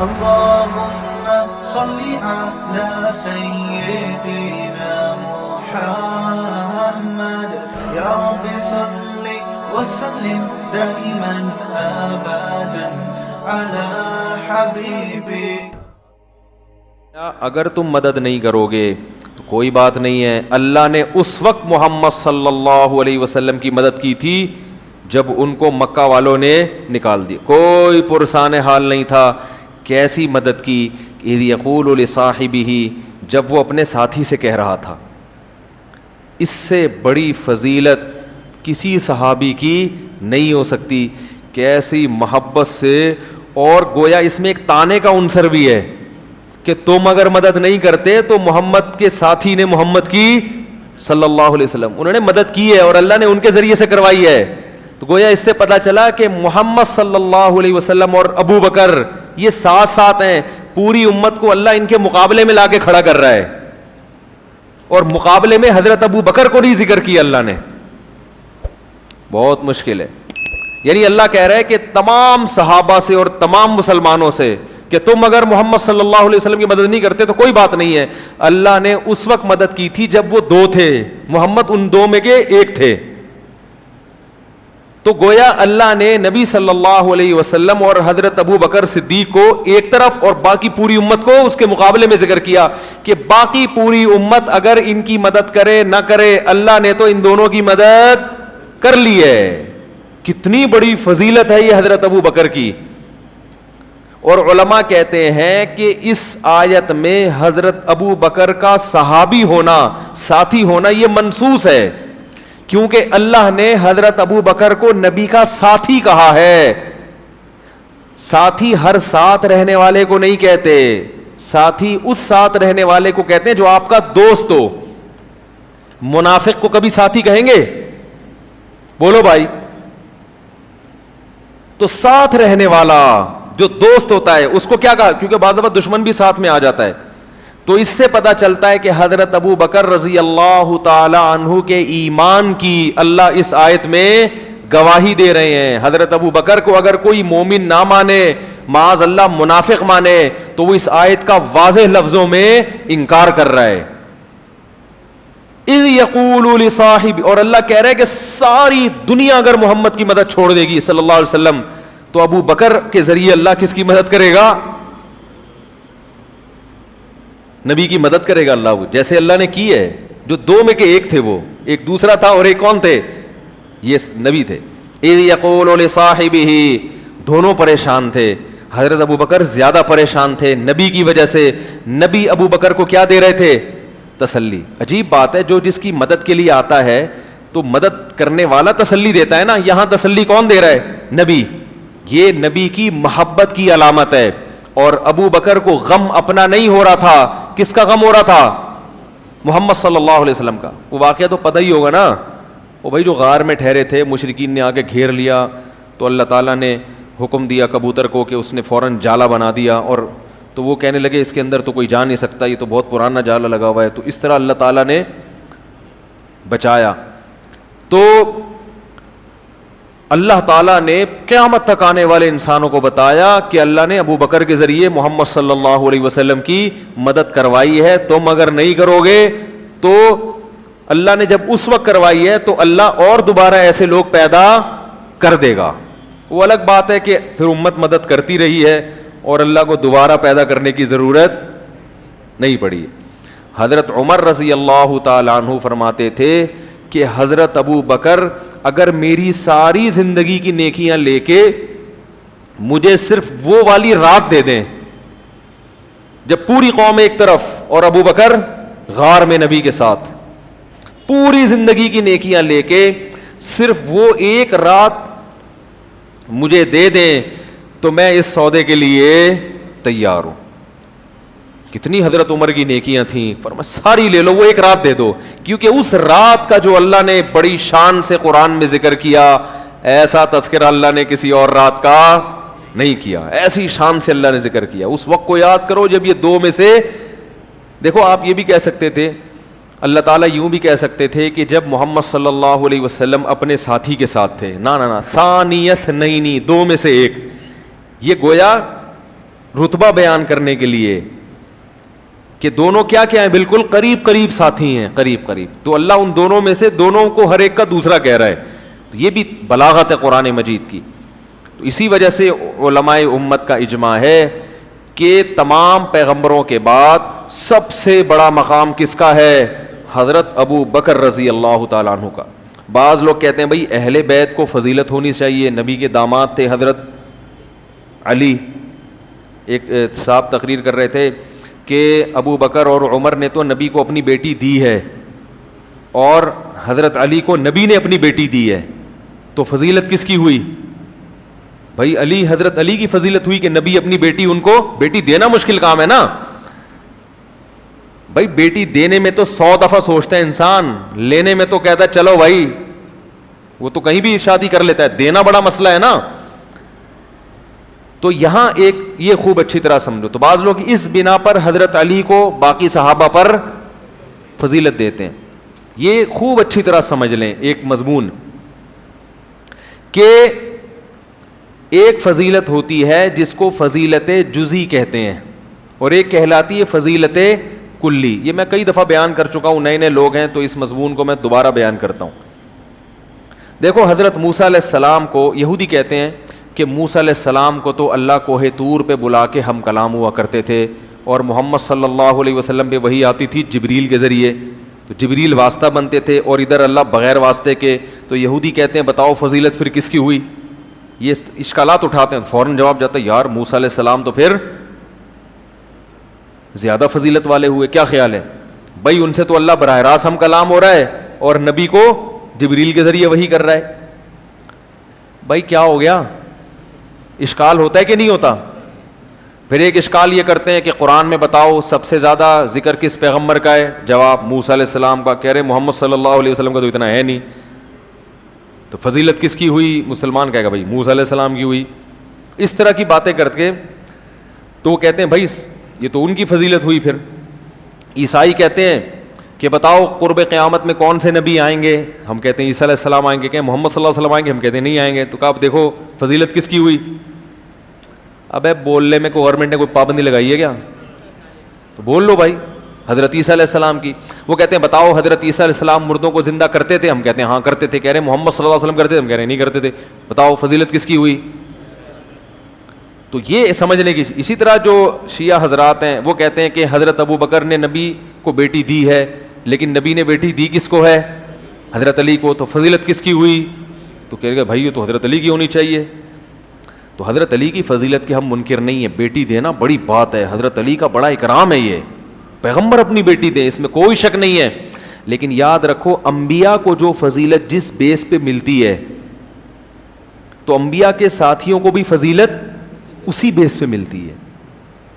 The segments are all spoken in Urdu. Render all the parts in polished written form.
اللهم صل على سيدنا محمد يا رب صل وسلم دائما ابدا على حبيبي. اگر تم مدد نہیں کرو گے تو کوئی بات نہیں ہے. اللہ نے اس وقت محمد صلی اللہ علیہ وسلم کی مدد کی تھی جب ان کو مکہ والوں نے نکال دیا. کوئی پرسان حال نہیں تھا. کیسی مدد کی؟ اذ یقول لصاحبہ، جب وہ اپنے ساتھی سے کہہ رہا تھا. اس سے بڑی فضیلت کسی صحابی کی نہیں ہو سکتی. کیسی محبت سے، اور گویا اس میں ایک تانے کا عنصر بھی ہے کہ تم اگر مدد نہیں کرتے تو محمد کے ساتھی نے محمد کی صلی اللہ علیہ وسلم، انہوں نے مدد کی ہے اور اللہ نے ان کے ذریعے سے کروائی ہے. تو گویا اس سے پتہ چلا کہ محمد صلی اللہ علیہ وسلم اور ابو بکر یہ ساتھ ساتھ ہیں. پوری امت کو اللہ ان کے مقابلے میں لا کے کھڑا کر رہا ہے، اور مقابلے میں حضرت ابو بکر کو نہیں ذکر کیا اللہ نے. بہت مشکل ہے. یعنی اللہ کہہ رہا ہے کہ تمام صحابہ سے اور تمام مسلمانوں سے کہ تم اگر محمد صلی اللہ علیہ وسلم کی مدد نہیں کرتے تو کوئی بات نہیں ہے. اللہ نے اس وقت مدد کی تھی جب وہ دو تھے، محمد ان دو میں کے ایک تھے. تو گویا اللہ نے نبی صلی اللہ علیہ وسلم اور حضرت ابو بکر صدیق کو ایک طرف اور باقی پوری امت کو اس کے مقابلے میں ذکر کیا کہ باقی پوری امت اگر ان کی مدد کرے نہ کرے، اللہ نے تو ان دونوں کی مدد کر لی ہے. کتنی بڑی فضیلت ہے یہ حضرت ابو بکر کی. اور علماء کہتے ہیں کہ اس آیت میں حضرت ابو بکر کا صحابی ہونا، ساتھی ہونا یہ منصوص ہے، کیونکہ اللہ نے حضرت ابو بکر کو نبی کا ساتھی کہا ہے. ساتھی ہر ساتھ رہنے والے کو نہیں کہتے، ساتھی اس ساتھ رہنے والے کو کہتے ہیں جو آپ کا دوست ہو. منافق کو کبھی ساتھی کہیں گے؟ بولو بھائی. تو ساتھ رہنے والا جو دوست ہوتا ہے اس کو کیا کہا؟ کیونکہ بعض دفعہ دشمن بھی ساتھ میں آ جاتا ہے. تو اس سے پتہ چلتا ہے کہ حضرت ابو بکر رضی اللہ تعالی عنہ کے ایمان کی اللہ اس آیت میں گواہی دے رہے ہیں. حضرت ابو بکر کو اگر کوئی مومن نہ مانے، معاذ اللہ منافق مانے، تو وہ اس آیت کا واضح لفظوں میں انکار کر رہا ہے. اذ یقول لصاحب، اور اللہ کہہ رہا ہے کہ ساری دنیا اگر محمد کی مدد چھوڑ دے گی صلی اللہ علیہ وسلم تو ابو بکر کے ذریعے اللہ کس کی مدد کرے گا؟ نبی کی مدد کرے گا اللہ. جیسے اللہ نے کی ہے. جو دو میں کے ایک تھے، وہ ایک دوسرا تھا اور ایک کون تھے؟ یہ نبی تھے. اذ یقول لصاحبہ، دونوں پریشان تھے. حضرت ابو بکر زیادہ پریشان تھے نبی کی وجہ سے. نبی ابو بکر کو کیا دے رہے تھے؟ تسلی. عجیب بات ہے، جو جس کی مدد کے لیے آتا ہے تو مدد کرنے والا تسلی دیتا ہے نا. یہاں تسلی کون دے رہا ہے؟ نبی. یہ نبی کی محبت کی علامت ہے. اور ابو بکر کو غم اپنا نہیں ہو رہا تھا. کس کا غم ہو رہا تھا؟ محمد صلی اللہ علیہ وسلم کا. وہ واقعہ تو پتہ ہی ہوگا نا. وہ بھائی جو غار میں ٹھہرے تھے، مشرکین نے آ کے گھیر لیا تو اللہ تعالیٰ نے حکم دیا کبوتر کو کہ اس نے فوراً جالا بنا دیا. اور تو وہ کہنے لگے اس کے اندر تو کوئی جا نہیں سکتا، یہ تو بہت پرانا جالا لگا ہوا ہے. تو اس طرح اللہ تعالیٰ نے بچایا. تو اللہ تعالیٰ نے قیامت تک آنے والے انسانوں کو بتایا کہ اللہ نے ابو بکر کے ذریعے محمد صلی اللہ علیہ وسلم کی مدد کروائی ہے. تم اگر نہیں کرو گے تو اللہ نے جب اس وقت کروائی ہے تو اللہ اور دوبارہ ایسے لوگ پیدا کر دے گا. وہ الگ بات ہے کہ پھر امت مدد کرتی رہی ہے اور اللہ کو دوبارہ پیدا کرنے کی ضرورت نہیں پڑی. حضرت عمر رضی اللہ تعالیٰ عنہ فرماتے تھے کہ حضرت ابو بکر اگر میری ساری زندگی کی نیکیاں لے کے مجھے صرف وہ والی رات دے دیں جب پوری قوم ایک طرف اور ابو بکر غار میں نبی کے ساتھ، پوری زندگی کی نیکیاں لے کے صرف وہ ایک رات مجھے دے دیں تو میں اس سودے کے لیے تیار ہوں. کتنی حضرت عمر کی نیکیاں تھیں. فرمایا ساری لے لو، وہ ایک رات دے دو. کیونکہ اس رات کا جو اللہ نے بڑی شان سے قرآن میں ذکر کیا، ایسا تذکرہ اللہ نے کسی اور رات کا نہیں کیا. ایسی شان سے اللہ نے ذکر کیا. اس وقت کو یاد کرو جب یہ دو میں سے، دیکھو آپ یہ بھی کہہ سکتے تھے، اللہ تعالیٰ یوں بھی کہہ سکتے تھے کہ جب محمد صلی اللہ علیہ وسلم اپنے ساتھی کے ساتھ تھے، نا ثانی اثنین، دو میں سے ایک. یہ گویا رتبہ بیان کرنے کے لیے کہ دونوں کیا کیا ہیں, بالکل قریب قریب ساتھی ہیں, قریب قریب. تو اللہ ان دونوں میں سے دونوں کو ہر ایک کا دوسرا کہہ رہا ہے. تو یہ بھی بلاغت ہے قرآن مجید کی. تو اسی وجہ سے علماء امت کا اجماع ہے کہ تمام پیغمبروں کے بعد سب سے بڑا مقام کس کا ہے؟ حضرت ابو بکر رضی اللہ تعالیٰ عنہ کا. بعض لوگ کہتے ہیں بھائی اہل بیت کو فضیلت ہونی چاہیے, نبی کے داماد تھے حضرت علی. ایک صاحب تقریر کر رہے تھے کہ ابو بکر اور عمر نے تو نبی کو اپنی بیٹی دی ہے اور حضرت علی کو نبی نے اپنی بیٹی دی ہے, تو فضیلت کس کی ہوئی؟ بھائی علی, حضرت علی کی فضیلت ہوئی کہ نبی اپنی بیٹی, ان کو بیٹی دینا مشکل کام ہے نا بھائی. بیٹی دینے میں تو 100 دفعہ سوچتا ہے انسان, لینے میں تو کہتا ہے چلو بھائی, وہ تو کہیں بھی شادی کر لیتا ہے, دینا بڑا مسئلہ ہے نا. تو یہاں ایک یہ خوب اچھی طرح سمجھو. تو بعض لوگ اس بنا پر حضرت علی کو باقی صحابہ پر فضیلت دیتے ہیں. یہ خوب اچھی طرح سمجھ لیں ایک مضمون کہ ایک فضیلت ہوتی ہے جس کو فضیلت جزئی کہتے ہیں اور ایک کہلاتی ہے فضیلت کلی. یہ میں کئی دفعہ بیان کر چکا ہوں, نئے نئے لوگ ہیں تو اس مضمون کو میں دوبارہ بیان کرتا ہوں. دیکھو حضرت موسیٰ علیہ السلام کو یہودی کہتے ہیں کہ موسیٰ علیہ السلام کو تو اللہ کوہ طور پہ بلا کے ہم کلام ہوا کرتے تھے اور محمد صلی اللہ علیہ وسلم پہ وہی آتی تھی جبریل کے ذریعے, تو جبریل واسطہ بنتے تھے اور ادھر اللہ بغیر واسطے کے. تو یہودی کہتے ہیں بتاؤ فضیلت پھر کس کی ہوئی؟ یہ اشکالات اٹھاتے ہیں. فوراً جواب جاتا ہے یار موسیٰ علیہ السلام تو پھر زیادہ فضیلت والے ہوئے, کیا خیال ہے؟ بھائی ان سے تو اللہ براہ راست ہم کلام ہو رہا ہے اور نبی کو جبریل کے ذریعے وہی کر رہا ہے. بھائی کیا ہو گیا؟ اشکال ہوتا ہے کہ نہیں ہوتا؟ پھر ایک اشکال یہ کرتے ہیں کہ قرآن میں بتاؤ سب سے زیادہ ذکر کس پیغمبر کا ہے؟ جواب موسیٰ علیہ السلام کا. کہہ رہے محمد صلی اللہ علیہ وسلم کا تو اتنا ہے نہیں, تو فضیلت کس کی ہوئی؟ مسلمان کہے گا بھائی موسیٰ علیہ السلام کی ہوئی. اس طرح کی باتیں کر کے تو وہ کہتے ہیں بھائی یہ تو ان کی فضیلت ہوئی. پھر عیسائی کہتے ہیں کہ بتاؤ قرب قیامت میں کون سے نبی آئیں گے؟ ہم کہتے ہیں عیسیٰ علیہ السلام آئیں گے. کہ محمد صلی اللہ علیہ وسلم آئیں گے؟ ہم کہتے ہیں نہیں آئیں گے. تو کہا آپ دیکھو فضیلت کس کی ہوئی. ابے بولنے میں کوئی گورنمنٹ نے کوئی پابندی لگائی ہے کیا؟ تو بول لو بھائی حضرت عیسیٰ علیہ السلام کی. وہ کہتے ہیں بتاؤ حضرت عیسیٰ علیہ السلام مردوں کو زندہ کرتے تھے؟ ہم کہتے ہیں ہاں کرتے تھے. کہہ رہے ہیں محمد صلی اللہ علیہ وسلم کرتے تھے؟ ہم کہہ رہے ہیں نہیں کرتے تھے. بتاؤ فضیلت کس کی ہوئی؟ تو یہ سمجھنے کی. اسی طرح جو شیعہ حضرات ہیں وہ کہتے ہیں کہ حضرت ابو بکر نے نبی کو بیٹی دی ہے, لیکن نبی نے بیٹی دی کس کو ہے؟ حضرت علی کو. تو فضیلت کس کی ہوئی؟ تو کہہ گا بھائی یہ تو حضرت علی کی ہونی چاہیے. تو حضرت علی کی فضیلت کے ہم منکر نہیں ہیں, بیٹی دینا بڑی بات ہے, حضرت علی کا بڑا اکرام ہے, یہ پیغمبر اپنی بیٹی دیں, اس میں کوئی شک نہیں ہے. لیکن یاد رکھو انبیاء کو جو فضیلت جس بیس پہ ملتی ہے تو انبیاء کے ساتھیوں کو بھی فضیلت اسی بیس پہ ملتی ہے.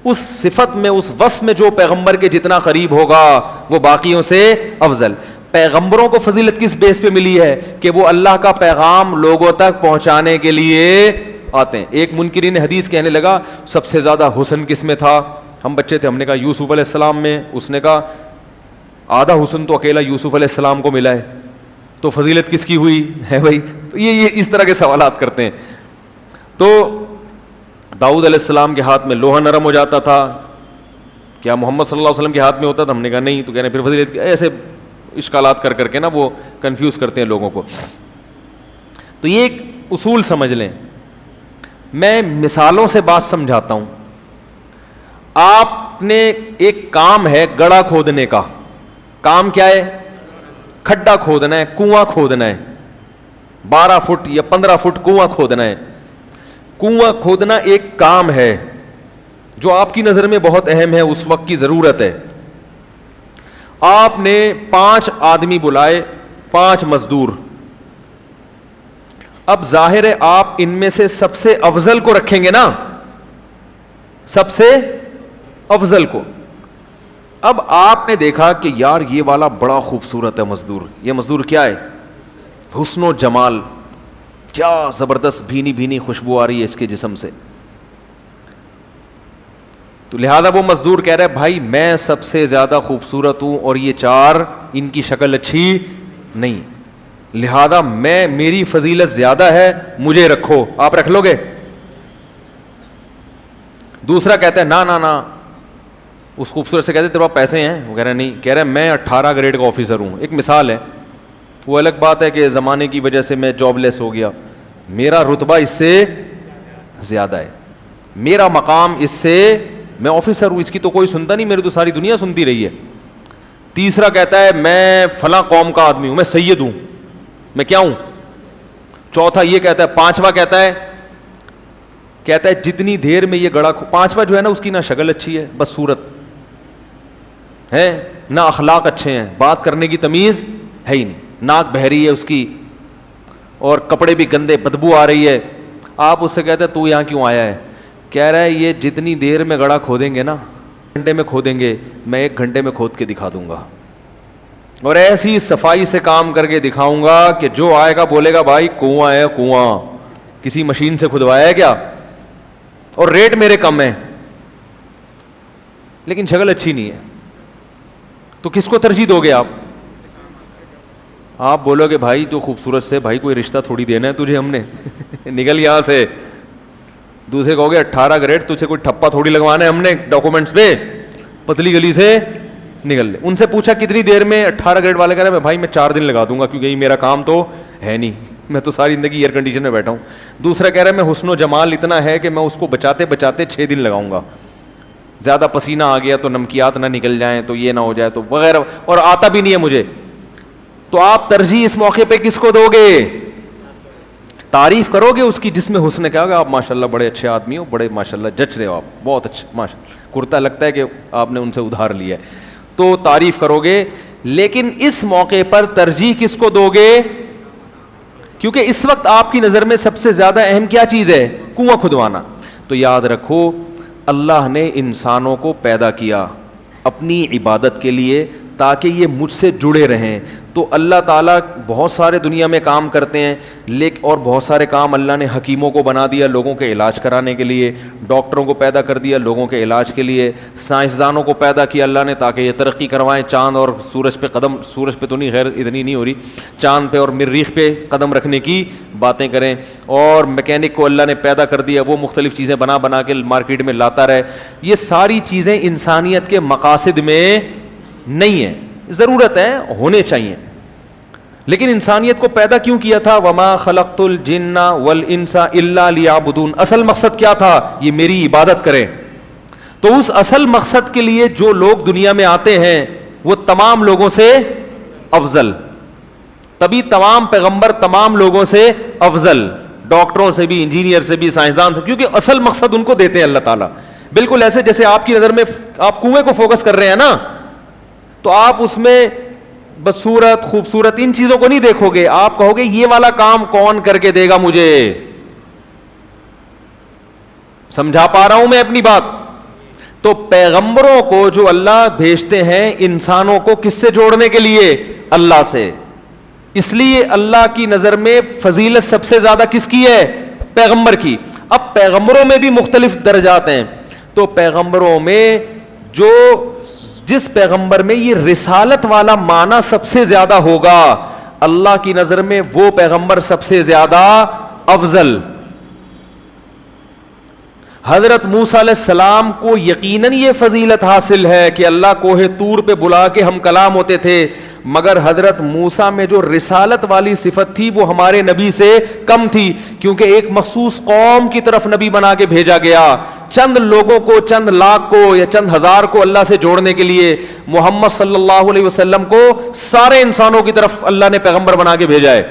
اس صفت میں اس وصف میں جو پیغمبر کے جتنا قریب ہوگا وہ باقیوں سے افضل. پیغمبروں کو فضیلت کس بیس پہ ملی ہے؟ کہ وہ اللہ کا پیغام لوگوں تک پہنچانے کے لیے آتے ہیں. ایک منکرین حدیث کہنے لگا سب سے زیادہ حسن کس میں تھا؟ ہم بچے تھے, ہم نے کہا یوسف علیہ السلام میں. اس نے کہا آدھا حسن تو اکیلا یوسف علیہ السلام کو ملا ہے, تو فضیلت کس کی ہوئی ہے بھائی؟ تو یہ اس طرح کے سوالات کرتے ہیں. تو داؤد علیہ السلام کے ہاتھ میں لوہا نرم ہو جاتا تھا, کیا محمد صلی اللہ علیہ وسلم کے ہاتھ میں ہوتا تھا؟ ہم نے کہا نہیں. تو کہہ رہے ہیں پھر فضیلت ایسے اشکالات کر کر کے نا وہ کنفیوز کرتے ہیں لوگوں کو. تو یہ ایک اصول سمجھ لیں. میں مثالوں سے بات سمجھاتا ہوں. آپ نے ایک کام ہے گڑھا کھودنے کا. کام کیا ہے؟ کھڈا کھودنا ہے, کنواں کھودنا ہے. 12 فٹ یا 15 فٹ کنواں کھودنا ہے. کنواں کھودنا ایک کام ہے جو آپ کی نظر میں بہت اہم ہے, اس وقت کی ضرورت ہے. آپ نے 5 آدمی بلائے, 5 مزدور. اب ظاہر ہے آپ ان میں سے سب سے افضل کو رکھیں گے نا, سب سے افضل کو. اب آپ نے دیکھا کہ یار یہ والا بڑا خوبصورت ہے مزدور. یہ مزدور کیا ہے؟ حسن و جمال, کیا زبردست بھینی بھینی خوشبو آ رہی ہے اس کے جسم سے. تو لہذا وہ مزدور کہہ رہا ہے بھائی میں سب سے زیادہ خوبصورت ہوں اور یہ 4 ان کی شکل اچھی نہیں, لہذا میری فضیلت زیادہ ہے, مجھے رکھو. آپ رکھ لو گے؟ دوسرا کہتا ہے نا اس خوبصورت سے کہتے تیرے پاس پیسے ہیں؟ وہ کہہ رہا نہیں. کہہ رہا ہے میں 18 گریڈ کا آفیسر ہوں. ایک مثال ہے, وہ الگ بات ہے کہ زمانے کی وجہ سے میں جاب لیس ہو گیا, میرا رتبہ اس سے زیادہ ہے, میرا مقام اس سے, میں آفیسر ہوں, اس کی تو کوئی سنتا نہیں, میری تو ساری دنیا سنتی رہی ہے. تیسرا کہتا ہے میں فلاں قوم کا آدمی ہوں, میں سید ہوں, میں کیا ہوں. چوتھا یہ کہتا ہے. پانچواں کہتا ہے جتنی دیر میں یہ گڑا, پانچواں جو ہے نا اس کی نہ شکل اچھی ہے, بس صورت ہے, نہ اخلاق اچھے ہیں, بات کرنے کی تمیز ہے ہی نہیں, ناک بہری ہے اس کی, اور کپڑے بھی گندے, بدبو آ رہی ہے. آپ اس سے کہتے ہیں تو یہاں کیوں آیا ہے؟ کہہ رہا ہے یہ جتنی دیر میں گڑا کھودیں گے نا, گھنٹے میں کھودیں گے, میں 1 گھنٹے میں کھود کے دکھا دوں گا, اور ایسی صفائی سے کام کر کے دکھاؤں گا کہ جو آئے گا بولے گا بھائی کنواں ہے کنواں, کسی مشین سے کھدوایا ہے کیا, اور ریٹ میرے کم ہے, لیکن شکل اچھی نہیں ہے. تو کس کو ترجیح دو گے آپ بولو گے بھائی جو خوبصورت سے, بھائی کوئی رشتہ تھوڑی دینا ہے تجھے ہم نے, نکل یہاں سے. دوسرے کہو گے 18 گریڈ, تجھے کوئی ٹھپا تھوڑی لگوانا ہے ہم نے ڈاکومنٹس پہ, پتلی گلی سے نکل لے. ان سے پوچھا کتنی دیر میں, 18 گریڈ والے کہہ رہے ہیں بھائی میں 4 دن لگا دوں گا, کیونکہ میرا کام تو ہے نہیں, میں تو ساری زندگی ایئر کنڈیشن میں بیٹھا ہوں. دوسرا کہہ رہا ہے میں حسن و جمال اتنا ہے کہ میں اس کو بچاتے 6 دن لگاؤں گا, زیادہ پسینہ آ گیا تو نمکیات نہ نکل جائیں, تو یہ نہ ہو جائے, تو وغیرہ, اور آتا بھی نہیں ہے مجھے. تو آپ ترجیح اس موقع پہ کس کو دو گے؟ تعریف کرو گے اس کی جس میں حسن, کہا گا آپ ماشاءاللہ بڑے اچھے آدمی ہو, بڑے ماشاءاللہ جچ رہے ہو آپ, بہت اچھے ماشاءاللہ, کرتا لگتا ہے کہ آپ نے ان سے ادھار لیا ہے, تو تعریف کرو گے. لیکن اس موقع پر ترجیح کس کو دو گے؟ کیونکہ اس وقت آپ کی نظر میں سب سے زیادہ اہم کیا چیز ہے؟ کنواں کھدوانا. تو یاد رکھو اللہ نے انسانوں کو پیدا کیا اپنی عبادت کے لیے تاکہ یہ مجھ سے جڑے رہیں. تو اللہ تعالیٰ بہت سارے دنیا میں کام کرتے ہیں, لیکن اور بہت سارے کام اللہ نے حکیموں کو بنا دیا لوگوں کے علاج کرانے کے لیے, ڈاکٹروں کو پیدا کر دیا لوگوں کے علاج کے لیے, سائنسدانوں کو پیدا کیا اللہ نے تاکہ یہ ترقی کروائیں, چاند اور سورج پہ قدم, سورج پہ تو نہیں خیر اتنی نہیں ہو رہی, چاند پہ اور مریخ پہ قدم رکھنے کی باتیں کریں. اور میکینک کو اللہ نے پیدا کر دیا, وہ مختلف چیزیں بنا کے مارکیٹ میں لاتا رہے. یہ ساری چیزیں انسانیت کے مقاصد میں نہیں ہیں, ضرورت ہے, ہونے چاہیے, لیکن انسانیت کو پیدا کیوں کیا تھا؟ وما خلقت الجن والانس الا لیعبدون. اصل مقصد کیا تھا؟ یہ میری عبادت کریں. تو اس اصل مقصد کے لیے جو لوگ دنیا میں آتے ہیں وہ تمام لوگوں سے افضل, تبھی تمام پیغمبر تمام لوگوں سے افضل, ڈاکٹروں سے بھی, انجینئر سے بھی, سائنسدان سے, کیونکہ اصل مقصد ان کو دیتے ہیں اللہ تعالیٰ. بالکل ایسے جیسے آپ کی نظر میں آپ کنویں کو فوکس کر رہے ہیں نا, تو آپ اس میں بس صورت, خوبصورت, ان چیزوں کو نہیں دیکھو گے, آپ کہو گے یہ والا کام کون کر کے دے گا مجھے. سمجھا پا رہا ہوں میں اپنی بات؟ تو پیغمبروں کو جو اللہ بھیجتے ہیں انسانوں کو کس سے جوڑنے کے لیے؟ اللہ سے. اس لیے اللہ کی نظر میں فضیلت سب سے زیادہ کس کی ہے؟ پیغمبر کی. اب پیغمبروں میں بھی مختلف درجات ہیں, تو پیغمبروں میں جو جس پیغمبر میں یہ رسالت والا معنی سب سے زیادہ ہوگا, اللہ کی نظر میں وہ پیغمبر سب سے زیادہ افضل. حضرت موسیٰ علیہ السلام کو یقیناً یہ فضیلت حاصل ہے کہ اللہ کوہ طور پہ بلا کے ہم کلام ہوتے تھے, مگر حضرت موسیٰ میں جو رسالت والی صفت تھی وہ ہمارے نبی سے کم تھی, کیونکہ ایک مخصوص قوم کی طرف نبی بنا کے بھیجا گیا, چند لوگوں کو, چند لاکھ کو یا چند ہزار کو اللہ سے جوڑنے کے لیے. محمد صلی اللہ علیہ وسلم کو سارے انسانوں کی طرف اللہ نے پیغمبر بنا کے بھیجا ہے.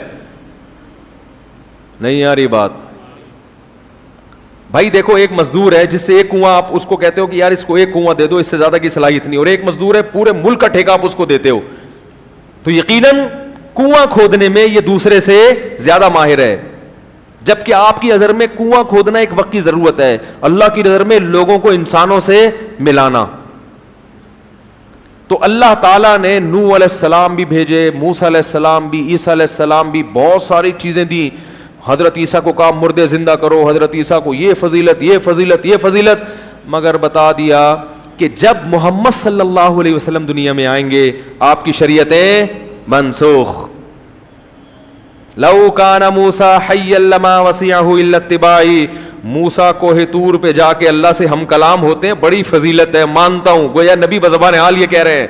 نہیں یار یہ بات, بھائی دیکھو ایک مزدور ہے جس سے ایک کنواں, آپ اس کو کہتے ہو کہ یار اس کو ایک کنواں دے دو, اس سے زیادہ کی صلاحیت نہیں, اور ایک مزدور ہے پورے ملک کا ٹھیکہ آپ اس کو دیتے ہو, تو یقیناً کنواں کھودنے میں یہ دوسرے سے زیادہ ماہر ہے. جبکہ آپ کی نظر میں کنواں کھودنا ایک وقت کی ضرورت ہے, اللہ کی نظر میں لوگوں کو انسانوں سے ملانا. تو اللہ تعالیٰ نے نوح علیہ السلام بھی بھیجے, موسیٰ علیہ السلام بھی, عیسیٰ علیہ السلام بھی, بہت ساری چیزیں دی. حضرت عیسیٰ کو کہا مردے زندہ کرو, حضرت عیسیٰ کو یہ فضیلت, یہ فضیلت, یہ فضیلت, مگر بتا دیا کہ جب محمد صلی اللہ علیہ وسلم دنیا میں آئیں گے آپ کی شریعتیں منسوخ. لو کان موسیٰ حیا لما وسعہ الا اتباعی, موسیٰ کوہ طور پہ جا کے اللہ سے ہم کلام ہوتے ہیں, بڑی فضیلت ہے, مانتا ہوں. گویا نبی بزبان حال یہ کہہ رہے ہیں,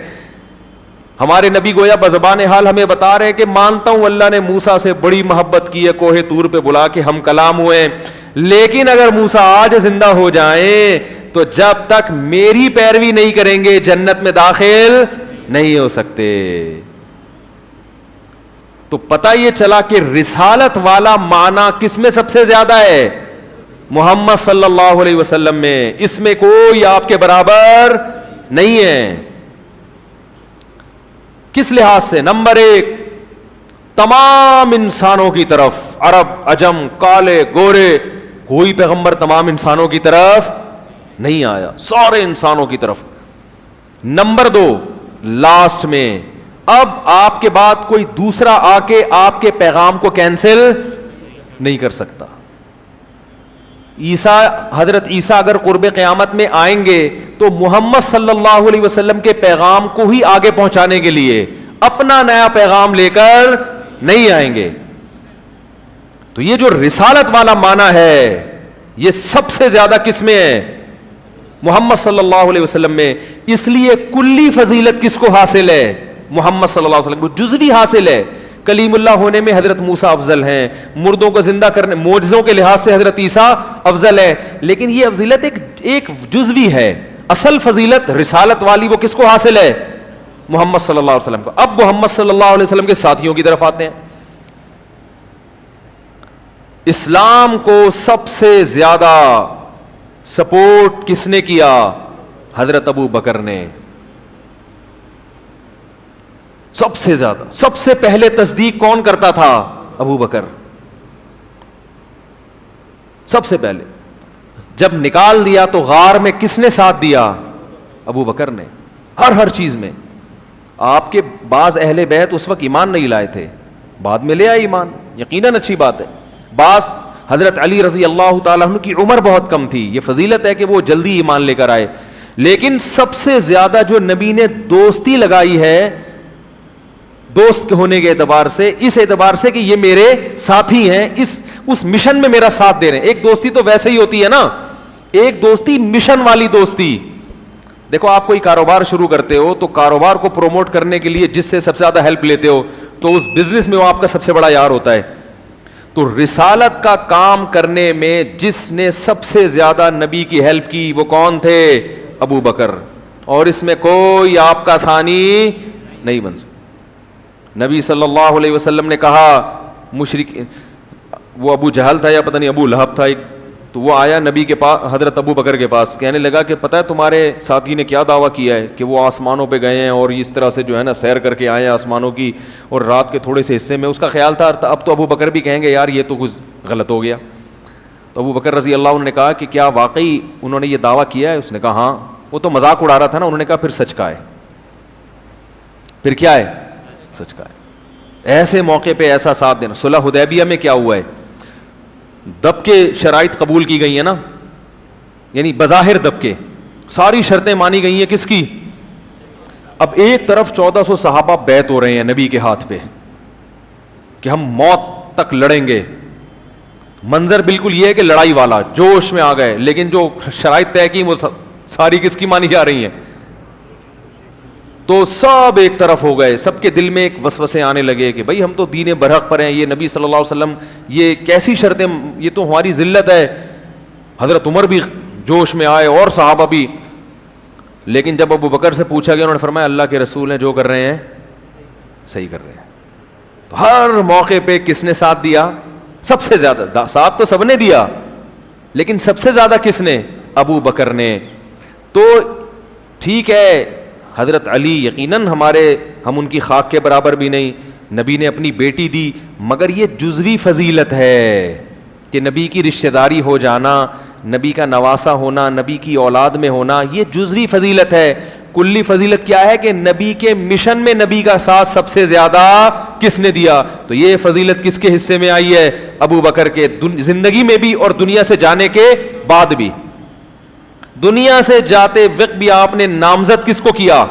ہمارے نبی گویا بزبان حال ہمیں بتا رہے ہیں کہ مانتا ہوں اللہ نے موسیٰ سے بڑی محبت کی ہے, کوہ طور پہ بلا کے ہم کلام ہوئے, لیکن اگر موسیٰ آج زندہ ہو جائیں تو جب تک میری پیروی نہیں کریں گے جنت میں داخل نہیں ہو سکتے. تو پتہ یہ چلا کہ رسالت والا معنی کس میں سب سے زیادہ ہے؟ محمد صلی اللہ علیہ وسلم میں. اس میں کوئی آپ کے برابر نہیں ہے. کس لحاظ سے؟ نمبر ایک, تمام انسانوں کی طرف, عرب عجم کالے گورے, کوئی پیغمبر تمام انسانوں کی طرف نہیں آیا, سارے انسانوں کی طرف. نمبر دو, لاسٹ میں اب آپ کے بعد کوئی دوسرا آ کے آپ کے پیغام کو کینسل نہیں کر سکتا. حضرت عیسیٰ اگر قرب قیامت میں آئیں گے تو محمد صلی اللہ علیہ وسلم کے پیغام کو ہی آگے پہنچانے کے لیے, اپنا نیا پیغام لے کر نہیں آئیں گے. تو یہ جو رسالت والا معنی ہے یہ سب سے زیادہ کس میں ہے؟ محمد صلی اللہ علیہ وسلم میں. اس لیے کلی فضیلت کس کو حاصل ہے؟ محمد صلی اللہ علیہ وسلم کو. جزوی حاصل ہے. کلیم اللہ ہونے میں حضرت موسیٰ افضل ہیں, مردوں کو زندہ کرنے معجزوں کے لحاظ سے حضرت عیسیٰ افضل ہے, لیکن یہ افضیلت ایک جزوی ہے. اصل فضیلت رسالت والی وہ کس کو حاصل ہے؟ محمد صلی اللہ علیہ وسلم کو. اب محمد صلی اللہ علیہ وسلم کے ساتھیوں کی طرف آتے ہیں. اسلام کو سب سے زیادہ سپورٹ کس نے کیا؟ حضرت ابو بکر نے. سب سے زیادہ, سب سے پہلے تصدیق کون کرتا تھا؟ ابو بکر. سب سے پہلے جب نکال دیا تو غار میں کس نے ساتھ دیا؟ ابو بکر نے. ہر چیز میں. آپ کے بعض اہل بیت اس وقت ایمان نہیں لائے تھے, بعد میں لے آئے ایمان, یقیناً اچھی بات ہے. بعض حضرت علی رضی اللہ تعالیٰ عنہ کی عمر بہت کم تھی, یہ فضیلت ہے کہ وہ جلدی ایمان لے کر آئے. لیکن سب سے زیادہ جو نبی نے دوستی لگائی ہے, دوست کے ہونے کے اعتبار سے, اس اعتبار سے کہ یہ میرے ساتھی ہیں, اس مشن میں میرا ساتھ دے رہے ہیں. ایک دوستی تو ویسے ہی ہوتی ہے نا, ایک دوستی مشن والی دوستی. دیکھو آپ کوئی کاروبار شروع کرتے ہو تو کاروبار کو پروموٹ کرنے کے لیے جس سے سب سے زیادہ ہیلپ لیتے ہو تو اس بزنس میں وہ آپ کا سب سے بڑا یار ہوتا ہے. تو رسالت کا کام کرنے میں جس نے سب سے زیادہ نبی کی ہیلپ کی وہ کون تھے؟ ابو بکر. اور اس میں کوئی آپ کا ثانی نہیں بن سکتا. نبی صلی اللہ علیہ وسلم نے کہا, مشرک وہ ابو جہل تھا یا پتہ نہیں ابو لہب تھا, تو وہ آیا نبی کے پاس, حضرت ابو بکر کے پاس, کہنے لگا کہ پتہ ہے تمہارے ساتھی نے کیا دعویٰ کیا ہے کہ وہ آسمانوں پہ گئے ہیں اور اس طرح سے جو ہے نا سیر کر کے آئے ہیں آسمانوں کی, اور رات کے تھوڑے سے حصے میں. اس کا خیال تھا اب تو ابو بکر بھی کہیں گے یار یہ تو کچھ غلط ہو گیا. تو ابو بکر رضی اللہ عنہ نے کہا کہ کیا واقعی انہوں نے یہ دعویٰ کیا ہے؟ اس نے کہا ہاں. وہ تو مذاق اڑا رہا تھا نا. انہوں نے کہا پھر سچ کا ہے. پھر کیا ہے؟ سچ کا ہے. ایسے موقع پہ ایسا ساتھ دینا. صلح حدیبیہ میں کیا ہوا ہے؟ دب کے شرائط قبول کی گئی ہیں نا, یعنی بظاہر دب کے ساری شرطیں مانی گئی ہیں. کس کی؟ اب ایک طرف 1400 صحابہ بیعت ہو رہے ہیں نبی کے ہاتھ پہ کہ ہم موت تک لڑیں گے. منظر بالکل یہ ہے کہ لڑائی والا, جوش میں آ گئے, لیکن جو شرائط طے کی وہ ساری کس کی مانی جا رہی ہیں؟ تو سب ایک طرف ہو گئے. سب کے دل میں ایک وسوسے آنے لگے کہ بھائی ہم تو دین برحق پر ہیں, یہ نبی صلی اللہ علیہ وسلم یہ کیسی شرطیں, یہ تو ہماری ذلت ہے. حضرت عمر بھی جوش میں آئے اور صحابہ بھی. لیکن جب ابو بکر سے پوچھا گیا انہوں نے فرمایا اللہ کے رسول ہیں جو کر رہے ہیں صحیح کر رہے ہیں. تو ہر موقع پہ کس نے ساتھ دیا؟ سب سے زیادہ ساتھ تو سب نے دیا, لیکن سب سے زیادہ کس نے؟ ابو بکر نے. تو ٹھیک ہے حضرت علی یقیناً ہم ان کی خاک کے برابر بھی نہیں, نبی نے اپنی بیٹی دی, مگر یہ جزوی فضیلت ہے کہ نبی کی رشتہ داری ہو جانا, نبی کا نواسا ہونا, نبی کی اولاد میں ہونا, یہ جزوی فضیلت ہے. کلی فضیلت کیا ہے کہ نبی کے مشن میں نبی کا ساتھ سب سے زیادہ کس نے دیا؟ تو یہ فضیلت کس کے حصے میں آئی ہے؟ ابو بکر کے. زندگی میں بھی اور دنیا سے جانے کے بعد بھی. دنیا سے جاتے وقت بھی آپ نے نامزد کس کو کیا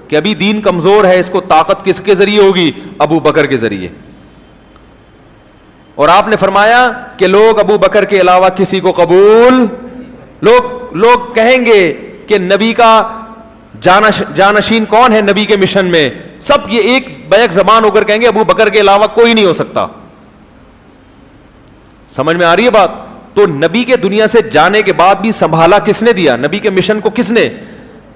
کہ ابھی دین کمزور ہے, اس کو طاقت کس کے ذریعے ہوگی؟ ابو بکر کے ذریعے. اور آپ نے فرمایا کہ لوگ ابو بکر کے علاوہ کسی کو قبول لوگ کہیں گے کہ نبی کا جانشین کون ہے نبی کے مشن میں, سب یہ ایک بیک زبان ہو کر کہیں گے ابو بکر کے علاوہ کوئی نہیں ہو سکتا. سمجھ میں آ رہی ہے بات؟ تو نبی کے دنیا سے جانے کے بعد بھی سنبھالا کس نے دیا؟ نبی کے مشن کو کس نے؟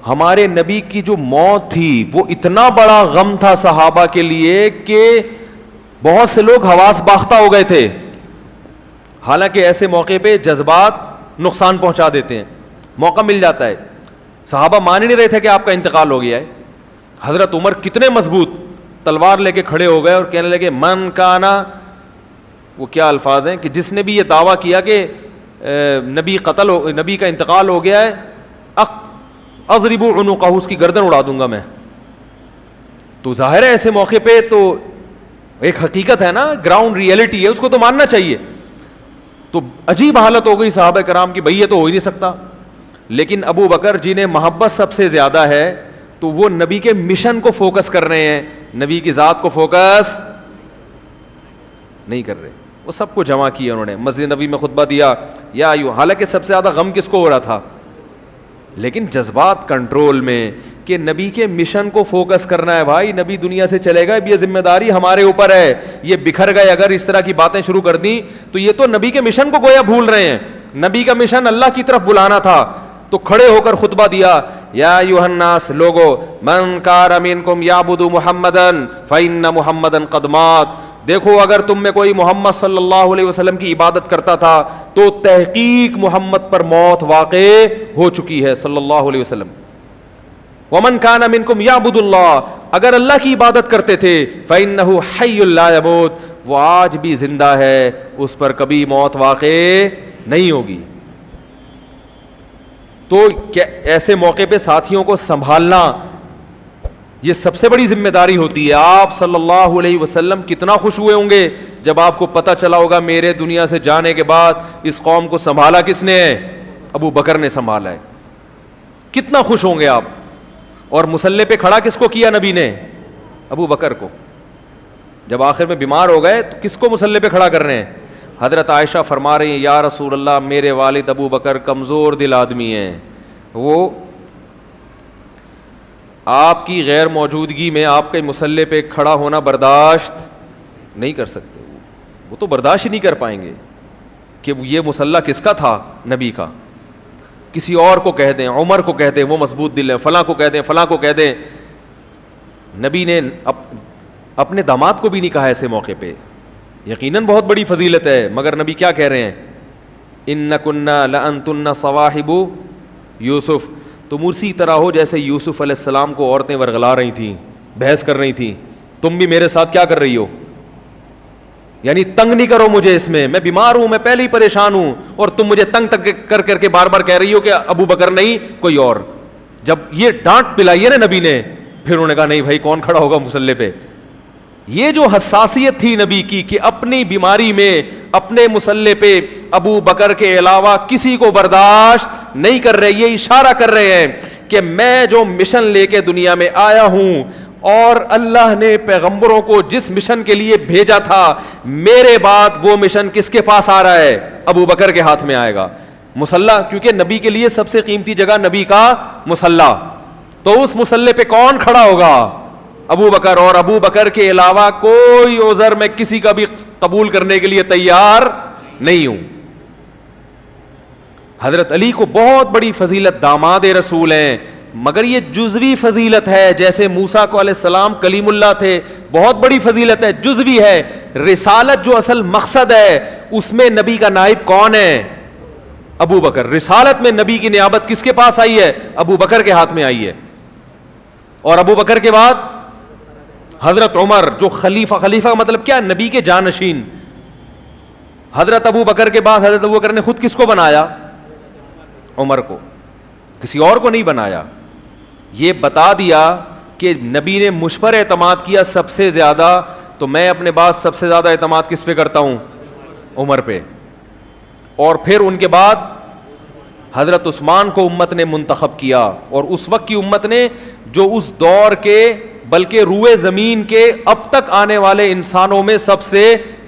ہمارے نبی کی جو موت تھی وہ اتنا بڑا غم تھا صحابہ کے لیے کہ بہت سے لوگ حواس باختہ ہو گئے تھے. حالانکہ ایسے موقع پہ جذبات نقصان پہنچا دیتے ہیں, موقع مل جاتا ہے. صحابہ مان ہی نہیں رہے تھے کہ آپ کا انتقال ہو گیا ہے. حضرت عمر کتنے مضبوط تلوار لے کے کھڑے ہو گئے اور کہنے لگے من کانا, وہ کیا الفاظ ہیں کہ جس نے بھی یہ دعویٰ کیا کہ نبی کا انتقال ہو گیا ہے, اضرب عنقہ, اس کی گردن اڑا دوں گا میں. تو ظاہر ہے ایسے موقع پہ تو ایک حقیقت ہے نا, گراؤنڈ ریئلٹی ہے, اس کو تو ماننا چاہیے. تو عجیب حالت ہو گئی صحابہ کرام کی, بھئی یہ تو ہو ہی نہیں سکتا. لیکن ابو بکر جنہیں محبت سب سے زیادہ ہے تو وہ نبی کے مشن کو فوکس کر رہے ہیں, نبی کی ذات کو فوکس نہیں کر رہے. وہ سب کو جمع کیا انہوں نے, مسجد نبی میں خطبہ دیا یا حالانکہ سب سے زیادہ غم کس کو ہو رہا تھا, لیکن جذبات کنٹرول میں کہ نبی کے مشن کو فوکس کرنا ہے. بھائی نبی دنیا سے چلے گا, اب یہ ذمہ داری ہمارے اوپر ہے. یہ بکھر گئے اگر اس طرح کی باتیں شروع کر دیں تو یہ تو نبی کے مشن کو گویا بھول رہے ہیں. نبی کا مشن اللہ کی طرف بلانا تھا. تو کھڑے ہو کر خطبہ دیا, یا ایھا الناس, لوگو من کان منکم یعبد محمدا فإن محمدا قد مات. دیکھو اگر تم میں کوئی محمد صلی اللہ علیہ وسلم کی عبادت کرتا تھا تو تحقیق محمد پر موت واقع ہو چکی ہے صلی اللہ علیہ وسلم. ومن کان منکم یعبد اللہ, اگر اللہ کی عبادت کرتے تھے فإنہ حی لا یموت, وہ آج بھی زندہ ہے, اس پر کبھی موت واقع نہیں ہوگی. تو کیا ایسے موقع پہ ساتھیوں کو سنبھالنا یہ سب سے بڑی ذمہ داری ہوتی ہے. آپ صلی اللہ علیہ وسلم کتنا خوش ہوئے ہوں گے جب آپ کو پتہ چلا ہوگا میرے دنیا سے جانے کے بعد اس قوم کو سنبھالا کس نے ہے؟ ابو بکر نے سنبھالا ہے. کتنا خوش ہوں گے آپ. اور مصلی پہ کھڑا کس کو کیا نبی نے؟ ابو بکر کو. جب آخر میں بیمار ہو گئے تو کس کو مصلی پہ کھڑا کر رہے ہیں؟ حضرت عائشہ فرما رہی ہیں یا رسول اللہ میرے والد ابو بکر کمزور دل آدمی ہیں, وہ آپ کی غیر موجودگی میں آپ کے مصلی پہ کھڑا ہونا برداشت نہیں کر سکتے. وہ تو برداشت ہی نہیں کر پائیں گے کہ یہ مصلی کس کا تھا؟ نبی کا. کسی اور کو کہہ دیں, عمر کو کہہ دیں وہ مضبوط دل ہے, فلاں کو کہہ دیں, فلاں کو کہہ دیں. نبی نے اپنے داماد کو بھی نہیں کہا ایسے موقع پہ. یقیناً بہت بڑی فضیلت ہے, مگر نبی کیا کہہ رہے ہیں؟ اِنَّكُنَّا لَأَنْتُنَّ صَوَاحِبُ یوسف, تم اسی طرح ہو جیسے یوسف علیہ السلام کو عورتیں ورغلا رہی تھیں, بحث کر رہی تھیں, تم بھی میرے ساتھ کیا کر رہی ہو؟ یعنی تنگ نہیں کرو مجھے, اس میں بیمار ہوں, میں پہلے ہی پریشان ہوں, اور تم مجھے تنگ کر کر کے بار بار کہہ رہی ہو کہ ابو بکر نہیں کوئی اور. جب یہ ڈانٹ پلائی ہے نا نبی نے, پھر انہوں نے کہا نہیں بھائی کون کھڑا ہوگا مصلی پہ. یہ جو حساسیت تھی نبی کی کہ اپنی بیماری میں اپنے مصلی پہ ابو بکر کے علاوہ کسی کو برداشت نہیں کر رہے. یہ اشارہ کر رہے ہیں کہ میں جو مشن لے کے دنیا میں آیا ہوں اور اللہ نے پیغمبروں کو جس مشن کے لیے بھیجا تھا, میرے بعد وہ مشن کس کے پاس آ رہا ہے؟ ابو بکر کے ہاتھ میں آئے گا. مصلی, کیونکہ نبی کے لیے سب سے قیمتی جگہ نبی کا مصلی, تو اس مصلی پہ کون کھڑا ہوگا؟ ابو بکر. اور ابو بکر کے علاوہ کوئی عذر میں کسی کا بھی قبول کرنے کے لیے تیار نہیں ہوں. حضرت علی کو بہت بڑی فضیلت, داماد رسول ہیں, مگر یہ جزوی فضیلت ہے. جیسے موسیٰ کو علیہ السلام کلیم اللہ تھے, بہت بڑی فضیلت ہے, جزوی ہے. رسالت جو اصل مقصد ہے اس میں نبی کا نائب کون ہے؟ ابو بکر. رسالت میں نبی کی نیابت کس کے پاس آئی ہے؟ ابو بکر کے ہاتھ میں آئی ہے. اور ابو بکر کے بعد حضرت عمر جو خلیفہ کا مطلب کیا؟ نبی کے جانشین. حضرت ابو بکر کے بعد حضرت ابو بکر نے خود کس کو بنایا؟ عمر کو, کسی اور کو نہیں بنایا. یہ بتا دیا کہ نبی نے مجھ پر اعتماد کیا سب سے زیادہ, تو میں اپنے بعد سب سے زیادہ اعتماد کس پہ کرتا ہوں؟ عمر پہ. اور پھر ان کے بعد حضرت عثمان کو امت نے منتخب کیا, اور اس وقت کی امت نے جو اس دور کے بلکہ روئے زمین کے اب تک آنے والے انسانوں میں سب سے